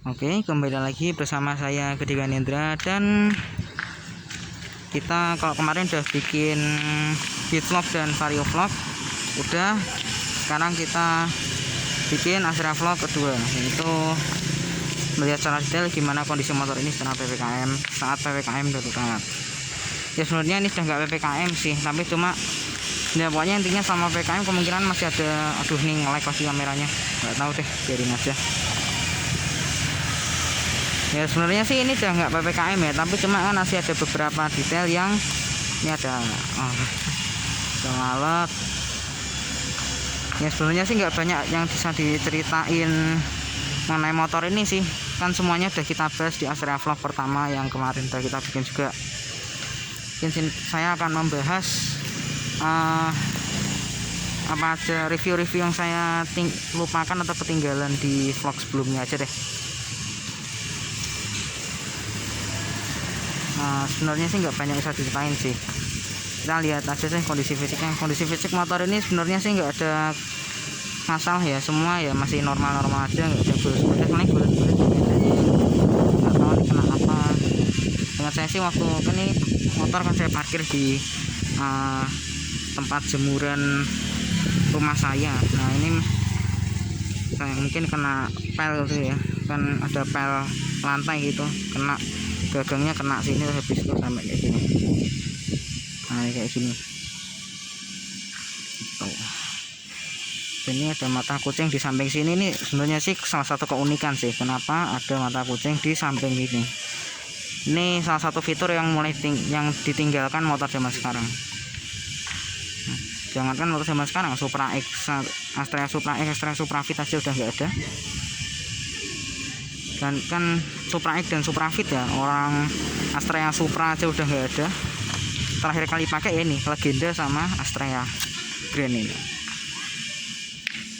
Oke, kembali lagi bersama saya Gede Ganendra, dan kita kalau kemarin udah bikin beat vlog dan vario vlog udah, sekarang kita bikin Astrea vlog kedua, yaitu melihat secara detail gimana kondisi motor ini setelah PPKM, saat PPKM darurat. Ya sebenarnya ini sudah nggak PPKM sih, tapi cuma ya pokoknya intinya sama PPKM kemungkinan masih ada. Aduh, nih nge-lag pasti kameranya, nggak tahu deh, biarin aja. Ya sebenarnya sih ini udah nggak PPKM ya, tapi cuma kan masih ada beberapa detail yang ini ada alat. Ya sebenarnya sih nggak banyak yang bisa diceritain mengenai motor ini sih, kan semuanya udah kita bahas di Astrea vlog pertama yang kemarin udah kita bikin juga. Mungkin saya akan membahas apa aja review-review yang saya lupakan atau ketinggalan di vlog sebelumnya aja deh. Sebenarnya sih nggak banyak bisa diceritain sih, kita lihat aja sih kondisi fisiknya. Kondisi fisik motor ini sebenarnya sih nggak ada masalah ya, semua ya masih normal-normal aja, nggak ada bulat-bulat. Paling bulat-bulat nggak tahu ini kena apa. Dengan saya sih waktu ini motor kan saya parkir di tempat jemuran rumah saya. Nah ini saya mungkin kena pel gitu ya, kan ada pel lantai gitu, kena gagangnya, kena sini habis itu sampai kayak gini. Nah kayak gini tuh. Ini ada mata kucing di samping sini. Ini sebenarnya sih salah satu keunikan sih, kenapa ada mata kucing di samping ini. Ini salah satu fitur yang mulai yang ditinggalkan motor zaman sekarang. Jangankan motor zaman sekarang, Supra X, Astrea Supra X, Astrea Supra Fit aja udah nggak ada. Dan kan Supra X dan Supra Fit ya, orang Astrea Supra aja udah nggak ada. Terakhir kali pakai ya ini Legenda sama Astrea Grand ini.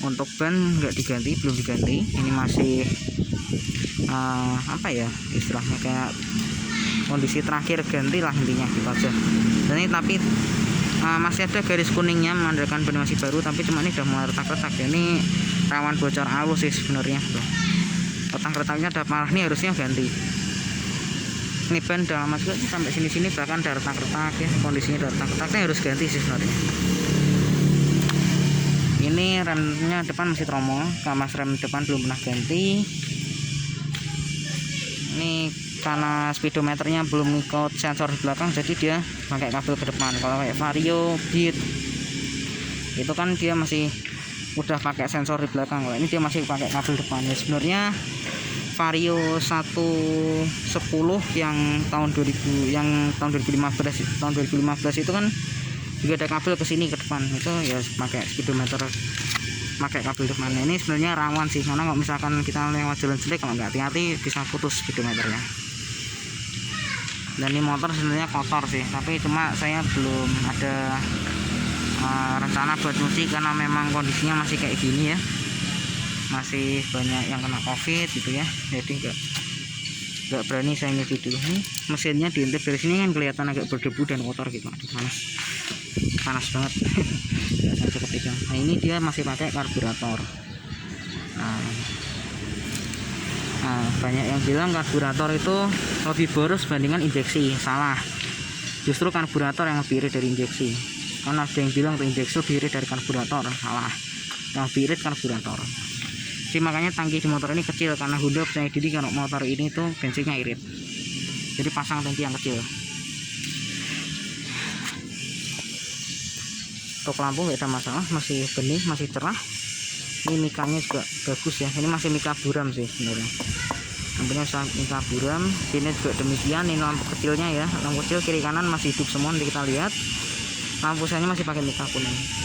Untuk ban nggak diganti, belum diganti. Ini masih apa ya istilahnya, kayak kondisi terakhir ganti lah intinya gitu aja. Dan ini tapi masih ada garis kuningnya menandakan ban masih baru, tapi cuma ini udah mulai retak-retak ya. Ini rawan bocor arus sih sebenarnya tuh. Retak-retaknya ada parah nih, harusnya ganti. Ini ban udah lama juga sampai sini-sini, bahkan ada retak-retak ya, kondisinya ada retak-retaknya, harus ganti sih sebenarnya. Ini remnya depan masih tromol, kamas rem depan belum pernah ganti. Ini karena speedometernya belum ikut sensor di belakang, jadi dia pakai kabel ke depan. Kalau kayak Vario, Beat itu kan dia masih udah pakai sensor di belakang. Kalau ini dia masih pakai kabel depan. Ya sebenarnya Vario 110 yang tahun 2000, yang tahun 2015 itu kan juga ada kabel ke sini ke depan, itu ya pakai speedometer, pakai kabel depan. Ini sebenarnya rawan sih, karena kalau misalkan kita lewat jalan jelek, kalau nggak hati-hati bisa putus speedometernya. Dan ini motor sebenarnya kotor sih, tapi cuma saya belum ada rencana buat nyuci karena memang kondisinya masih kayak gini ya, masih banyak yang kena covid gitu ya, jadi nggak berani saya nyuci dulu. Ini mesinnya diintip dari sini kan kelihatan agak berdebu dan kotor gitu. Aduh, panas banget. Nggak cukup pegang. Nah ini dia masih pakai karburator. Nah, banyak yang bilang karburator itu lebih boros bandingkan injeksi. Salah, justru karburator yang lebih irit dari injeksi. Karena ada yang bilang injeksi lebih irit dari karburator. Salah, yang lebih irit karburator. Jadi makanya tangki di motor ini kecil, karena Honda percaya diri kalau motor ini tuh bensinnya irit, jadi pasang tangki yang kecil. Untuk lampu nggak ada masalah, masih bening, masih cerah. Ini mikanya juga bagus ya, ini masih mika buram sih sebenarnya, lampunya mika buram. Sini juga demikian. Ini lampu kecilnya ya, lampu kecil kiri kanan masih hidup semua. Nanti kita lihat lampu saya masih pakai mika kuning.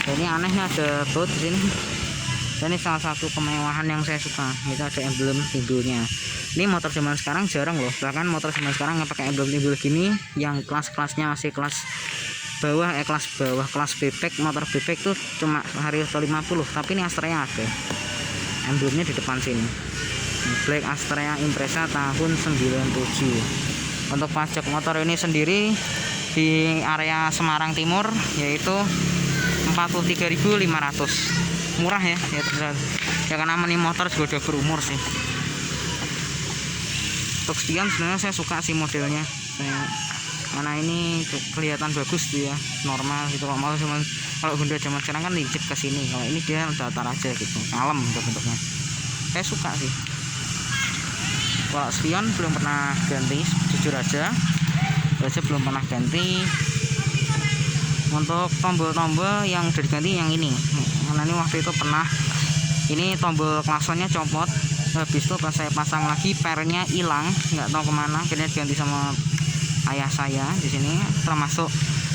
Ini anehnya ada baut di sini. Dan ini salah satu kemewahan yang saya suka, itu ada emblem timbulnya. Ini motor zaman sekarang jarang loh, bahkan motor zaman sekarang yang pakai emblem timbul gini, yang kelas-kelasnya masih kelas bawah, kelas bebek, motor bebek tuh cuma Vario 50, tapi ini Astrea ada emblemnya di depan sini. Black Astrea Impreza tahun 97. Untuk pajak motor ini sendiri di area Semarang Timur yaitu 43.500. murah ya, ya karena ini motor juga udah berumur sih. Untuk sekian sebenarnya saya suka sih modelnya, karena ini kelihatan bagus tuh ya, normal gitu. Kalau Honda zaman sekarang kan lincip ke sini, kalau ini dia datar aja gitu, kalem bentuknya. Saya suka sih. Kalau spion belum pernah ganti, jujur aja belum pernah ganti. Untuk tombol-tombol yang udah diganti yang ini, karena ini waktu itu pernah, ini tombol klaksonnya copot, habis itu pas saya pasang lagi pernya hilang, nggak tahu kemana, akhirnya diganti sama ayah saya di sini. Termasuk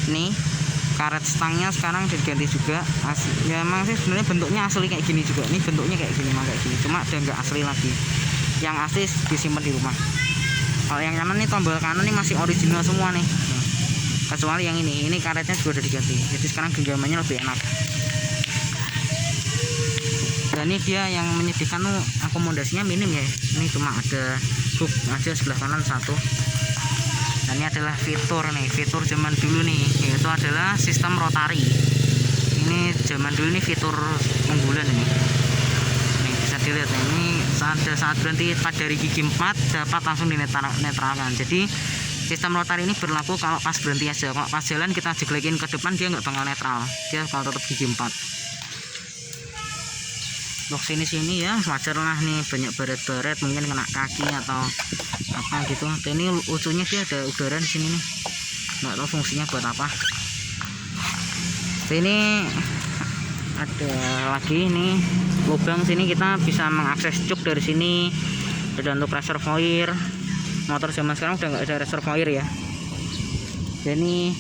nih karet stangnya sekarang diganti juga. Ya emang sih sebenarnya bentuknya asli kayak gini juga, ini bentuknya kayak gini, kayak gini, cuma udah nggak asli lagi. Yang asli disimpan di rumah. Kalau yang kanan nih, tombol kanan nih masih original semua nih, kecuali yang ini karetnya juga udah diganti, jadi sekarang genggamannya lebih enak. Dan ini dia yang menyedihkan tuh akomodasinya minim ya, ini cuma ada book aja sebelah kanan satu. Dan ini adalah fitur zaman dulu nih, yaitu adalah sistem rotari. Ini zaman dulu nih fitur unggulan ini bisa dilihat nih, ini saat berhenti dari gigi 4 dapat langsung dinetralkan. Jadi sistem rotari ini berlaku kalau pas berhenti aja. Kalau pas jalan kita jeglekin ke depan, dia nggak bakal netral, dia bakal tetap gigi 4. Untuk sini ya wajar lah nih, banyak baret-baret, mungkin kena kaki atau apa gitu. Dan ini lucunya dia ada udara di sini nih, nggak tahu fungsinya buat apa. Ini ada lagi nih lubang sini, kita bisa mengakses cuk dari sini. Ada untuk reservoir. Motor zaman sekarang udah nggak ada reservoir ya. Jadi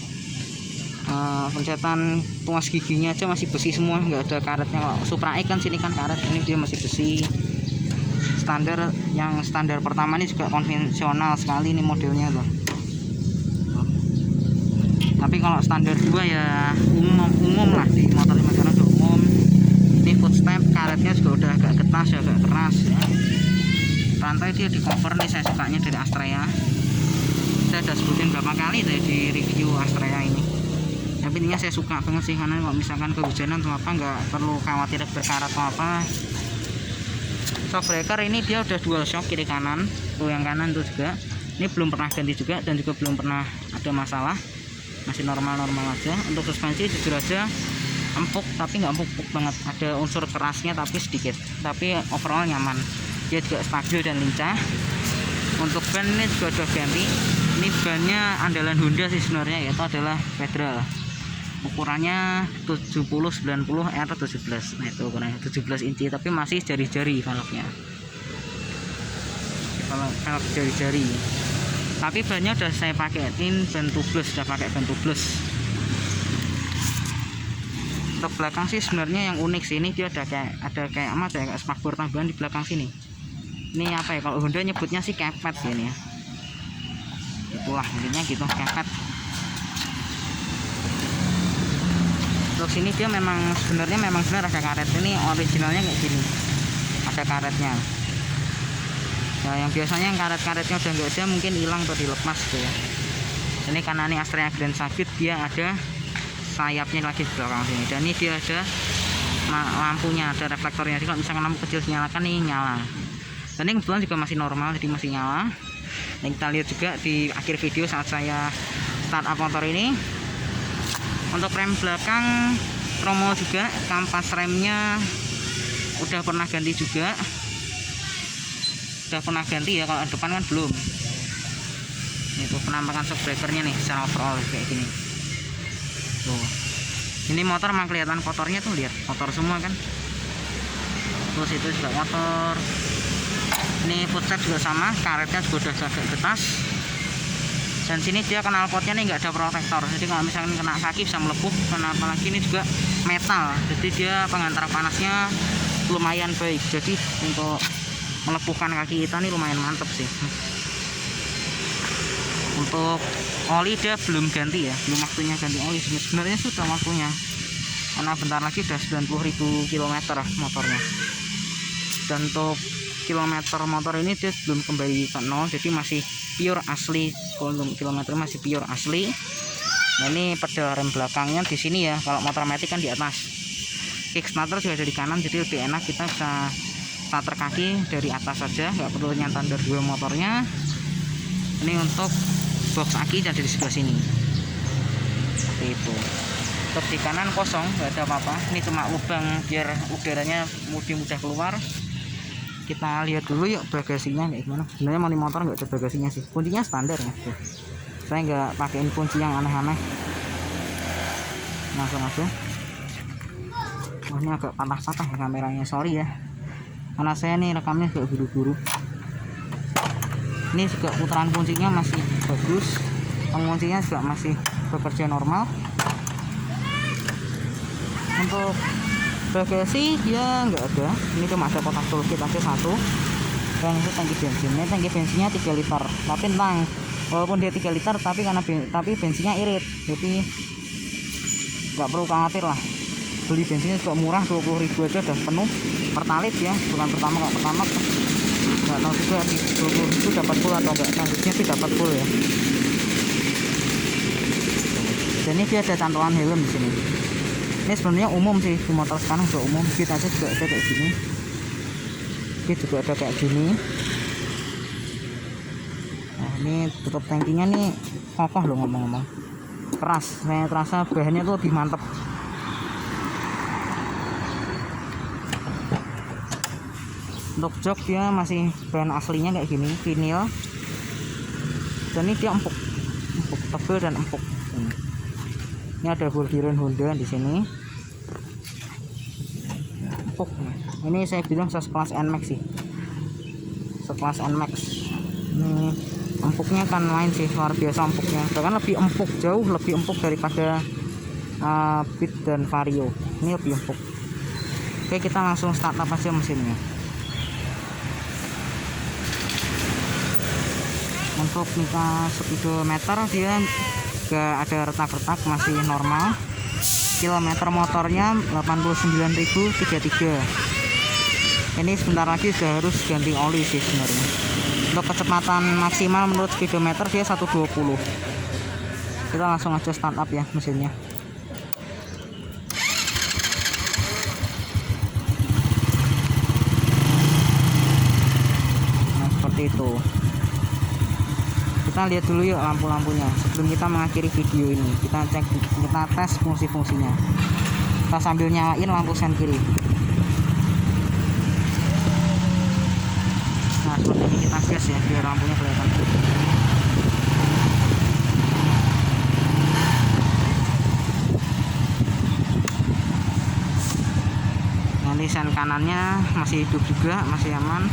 pencetan tuas giginya aja masih besi semua, nggak ada karetnya. Kalau Supra X kan sini kan karet, ini dia masih besi. Standar pertama ini juga konvensional sekali nih modelnya tuh. Tapi kalau standar 2 ya umum lah, di motor zaman sekarang udah umum. Ini footstep karetnya juga udah agak ketas, agak keras ya. Rantai dia di cover nih, saya sukanya dari Astrea. Saya udah sebutin berapa kali di review Astrea ini. Tapi intinya saya suka banget sih, karena kalau misalkan kehujanan atau apa nggak perlu khawatir berkarat atau apa. Shock breaker ini dia udah dual shock kiri kanan, tuh yang kanan tuh juga. Ini belum pernah ganti juga, dan juga belum pernah ada masalah, masih normal aja. Untuk suspensi jujur aja empuk, tapi nggak empuk banget, ada unsur kerasnya tapi sedikit, tapi overall nyaman. Dia juga stabil dan lincah. Untuk ban ini juga udah ganti. Ini bannya andalan Honda sih sebenarnya, yaitu adalah Federal. Ukurannya 70-90 R17. Nah itu ukurannya 17 inci, tapi masih jari-jari velgnya, velg jari-jari. Tapi bannya udah saya pakein ban tubeless, udah pakai ban tubeless. Untuk belakang sih sebenarnya yang unik sih, ini dia ada kayak spakbor tambahan di belakang sini. Ini apa ya, kalau Honda nyebutnya sih kepet sih ini ya. Itulah intinya gitu, kepet. Untuk sini dia sebenarnya benar ada karet. Ini originalnya kayak gini, ada karetnya. Nah, yang biasanya yang karetnya udah nggak ada, mungkin hilang atau dilepas gitu ya. Ini karena ini Astrea Grand Sabit, dia ada sayapnya lagi di belakang sini. Dan ini dia ada lampunya, ada reflektornya. Jadi kalau misalkan lampu kecil dinyalakan, ini nyala. Dan ini kebetulan juga masih normal, jadi masih nyala. Dan kita lihat juga di akhir video saat saya start up motor ini. Untuk rem belakang promo juga, kampas remnya udah pernah ganti juga. Udah pernah ganti ya, kalau depan kan belum. Itu penampakan shock breakernya nih secara overall kayak gini. Tuh. Ini motor memang kelihatan kotornya tuh, lihat kotor semua kan. Terus itu juga kotor. Ini footstep juga sama, karetnya juga udah agak getas. Dan sini dia knalpotnya nih nggak ada protektor, jadi kalau misalkan kena kaki bisa melepuh. Apalagi ini juga metal, jadi dia pengantar panasnya lumayan baik, jadi untuk melepuhkan kaki kita nih lumayan mantep sih. Untuk oli dia belum ganti ya, belum waktunya ganti oli. Sebenarnya sudah waktunya, karena bentar lagi udah 90.000 km motornya. Dan untuk kilometer motor ini dia belum kembali ke nol, jadi masih pure asli. Kilometer masih pure asli. Nah ini pedal rem belakangnya di sini ya, kalau motor matic kan di atas. kickstarter juga ada di kanan, jadi lebih enak, kita bisa starter kaki dari atas saja, nggak perlu nyantol dari dua motornya. Ini untuk box aki ada di sebelah sini seperti itu. Untuk di kanan kosong, nggak ada apa-apa, ini cuma lubang biar udaranya lebih mudah keluar. Kita lihat dulu yuk bagasinya kayak gimana. Sebenarnya mau di motor nggak ada bagasinya sih, kuncinya standar ya. Saya nggak pakein kunci yang aneh-aneh, langsung aja. Oh, ini agak patah-patah ya kameranya, sorry ya, karena saya nih rekamnya agak buru-buru. Ini juga putaran kuncinya masih bagus, penguncinya juga masih bekerja normal. Untuk bagasi dia nggak ada, ini cuma ada kotak toolkit aja satu, dan itu tangki bensinnya. Tangki bensinnya 3 liter, tapi tentang walaupun dia 3 liter tapi bensinnya irit, jadi nggak perlu khawatir lah. Beli bensinnya juga murah, 20.000 aja udah penuh pertalit ya, bukan pertama nggak tahu juga di 20.000 dapat full atau enggak, harusnya sih dapat full ya. Dan ini dia ada cantolan helm di sini. Ini sebenarnya umum sih di motor sekarang, juga umum. Kita aja juga ada kayak gini, kita juga ada kayak gini. Nah, ini tutup tangkinya nih kokoh loh, ngomong-ngomong keras, saya terasa bahannya tuh lebih mantep. Untuk jok dia masih bahan aslinya kayak gini, vinil, dan ini dia empuk tebal dan empuk. Ini ada bordiran Honda di sini, empuk. Ini saya bilang sekelas NMAX sih, sekelas NMAX. Ini empuknya kan lain sih, luar biasa empuknya, bahkan lebih empuk, jauh lebih empuk daripada Beat dan Vario. Ini lebih empuk. Oke, kita langsung start up aja mesinnya. Untuk mika speedometer dia gak ada retak-retak, masih normal. Kilometer motornya 89.033. Ini sebentar lagi sudah harus ganti oli sih sebenarnya. Untuk kecepatan maksimal menurut speedometer dia 120. Kita langsung aja start up ya mesinnya. Nah, seperti itu. Kita lihat dulu yuk lampu-lampunya sebelum kita mengakhiri video ini. Kita tes fungsi-fungsinya. Kita sambil nyalain lampu sen kiri. Nah, seperti ini kita gas ya biar lampunya kelihatan. Nanti sen kanannya masih hidup juga, masih aman.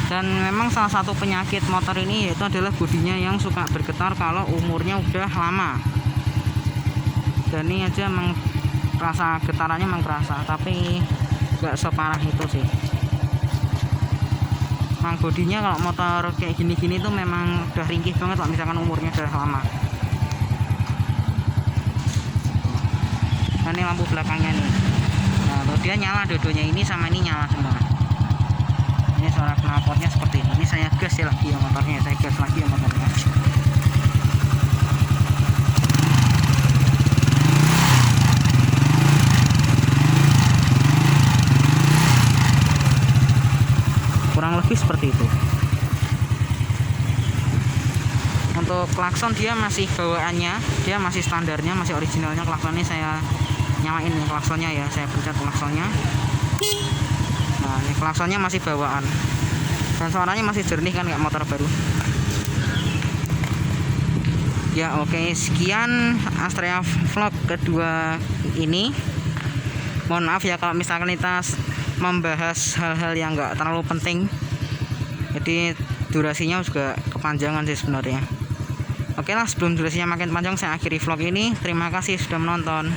Dan memang salah satu penyakit motor ini yaitu adalah bodinya yang suka bergetar kalau umurnya udah lama. Dan ini aja memang rasa getarannya memang kerasa, tapi nggak separah itu sih. Memang bodinya kalau motor kayak gini-gini tuh memang udah ringkih banget kalau misalkan umurnya udah lama. Nah, ini lampu belakangnya nih. Nah, dia nyala dua-duanya, ini sama ini nyala semua. Ini suara knalpotnya seperti ini. Ini saya gas ya lagi ya motornya, saya gas lagi ya motornya. Kurang lebih seperti itu. Untuk klakson dia masih bawaannya, dia masih standarnya, masih originalnya. Klakson ini saya nyalain nih klaksonnya ya, saya pencet klaksonnya. Nah, ini klaksonnya masih bawaan dan suaranya masih jernih kan kayak motor baru ya. Oke, sekian Astrea vlog kedua ini. Mohon maaf ya kalau misalkan kita membahas hal-hal yang enggak terlalu penting, jadi durasinya juga kepanjangan sih sebenarnya. Oke lah, sebelum durasinya makin panjang saya akhiri vlog ini. Terima kasih sudah menonton.